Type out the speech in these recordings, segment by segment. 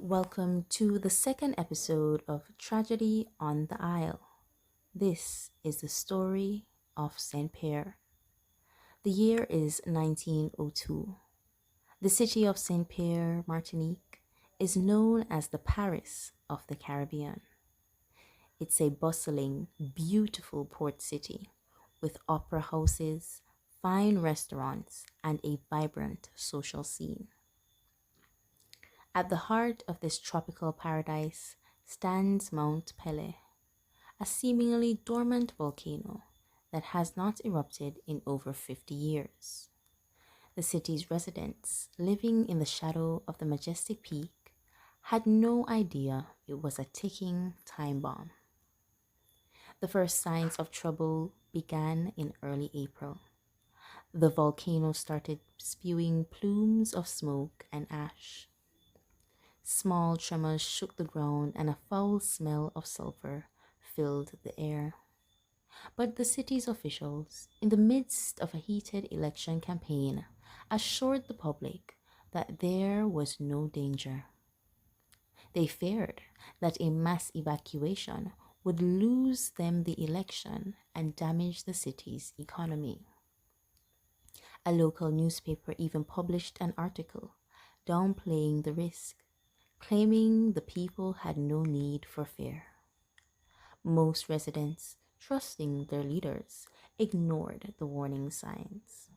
Welcome to the second episode of Tragedy on the Isle. This is the story of Saint Pierre. The year is 1902. The city of Saint Pierre, Martinique, is known as the Paris of the Caribbean. It's a bustling, beautiful port city with opera houses, fine restaurants, and a vibrant social scene. At the heart of this tropical paradise stands Mount Pelée, a seemingly dormant volcano that has not erupted in over 50 years. The city's residents, living in the shadow of the majestic peak, had no idea it was a ticking time bomb. The first signs of trouble began in early April. The volcano started spewing plumes of smoke and ash. Small tremors shook the ground and a foul smell of sulfur filled the air. But the city's officials, in the midst of a heated election campaign, assured the public that there was no danger. They feared that a mass evacuation would lose them the election and damage the city's economy. A local newspaper even published an article downplaying the risk, claiming the people had no need for fear. Most residents, trusting their leaders, ignored the warning signs.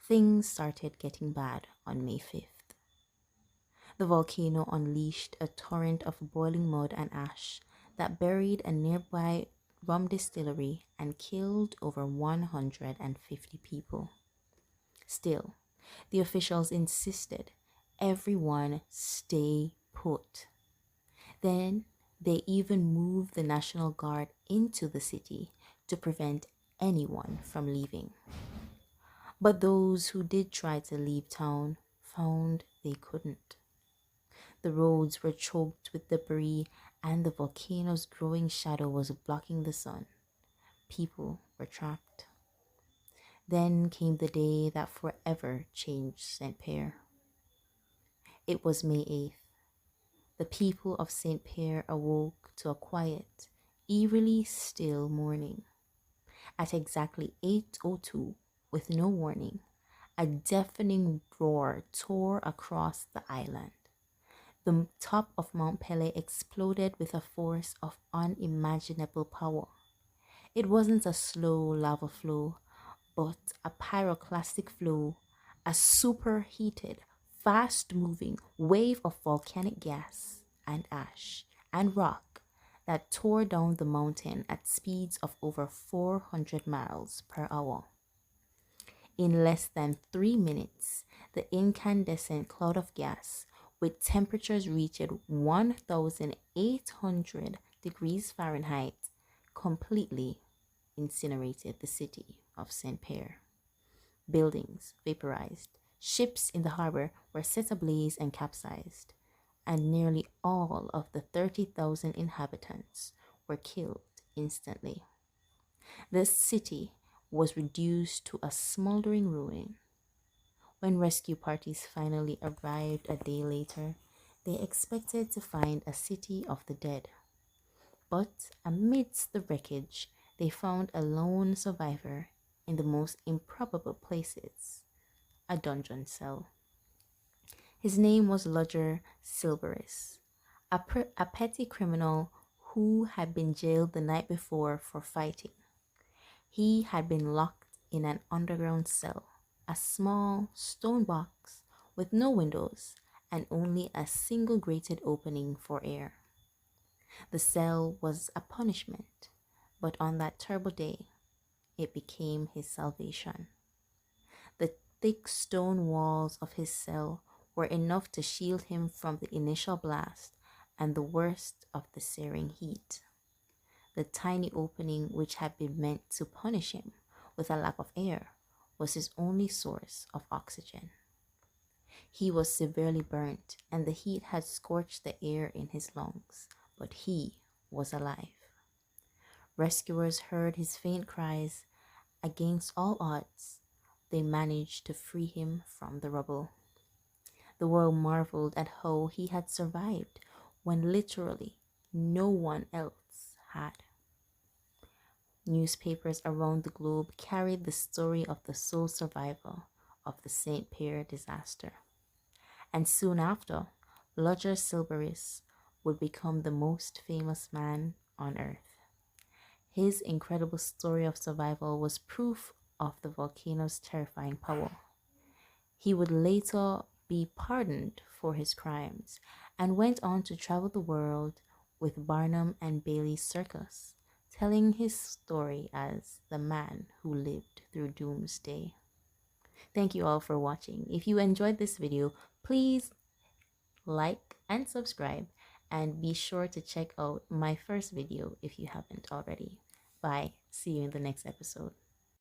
Things started getting bad on May 5th. The volcano unleashed a torrent of boiling mud and ash that buried a nearby rum distillery and killed over 150 people. Still, the officials insisted everyone stay put. Then they even moved the National Guard into the city to prevent anyone from leaving. But those who did try to leave town found they couldn't. The roads were choked with debris and the volcano's growing shadow was blocking the sun. People were trapped. Then came the day that forever changed Saint Pierre. It was May 8th. The people of Saint Pierre awoke to a quiet, eerily still morning. At exactly 8:02, with no warning, a deafening roar tore across the island. The top of Mount Pelée exploded with a force of unimaginable power. It wasn't a slow lava flow, but a pyroclastic flow, a superheated, fast-moving wave of volcanic gas and ash and rock that tore down the mountain at speeds of over 400 miles per hour. In less than 3 minutes, the incandescent cloud of gas, with temperatures reaching 1,800 degrees Fahrenheit, completely incinerated the city of Saint Pierre. Buildings vaporized, ships in the harbor were set ablaze and capsized, and nearly all of the 30,000 inhabitants were killed instantly. The city was reduced to a smoldering ruin. When rescue parties finally arrived a day later, they expected to find a city of the dead. But amidst the wreckage, they found a lone survivor in the most improbable places, a dungeon cell. His name was Lodger Silveris, a petty criminal who had been jailed the night before for fighting. He had been locked in an underground cell, a small stone box with no windows and only a single grated opening for air. The cell was a punishment, but on that terrible day, it became his salvation. The thick stone walls of his cell were enough to shield him from the initial blast and the worst of the searing heat. The tiny opening, which had been meant to punish him with a lack of air, was his only source of oxygen. He was severely burnt, and the heat had scorched the air in his lungs, but he was alive. Rescuers heard his faint cries. Against all odds, they managed to free him from the rubble. The world marveled at how he had survived when literally no one else had. Newspapers around the globe carried the story of the sole survivor of the St. Pierre disaster. And soon after, Roger Silveris would become the most famous man on earth. His incredible story of survival was proof of the volcano's terrifying power. He would later be pardoned for his crimes and went on to travel the world with Barnum and Bailey's circus, telling his story as the man who lived through Doomsday. Thank you all for watching. If you enjoyed this video, please like and subscribe, and be sure to check out my first video if you haven't already. Bye. See you in the next episode.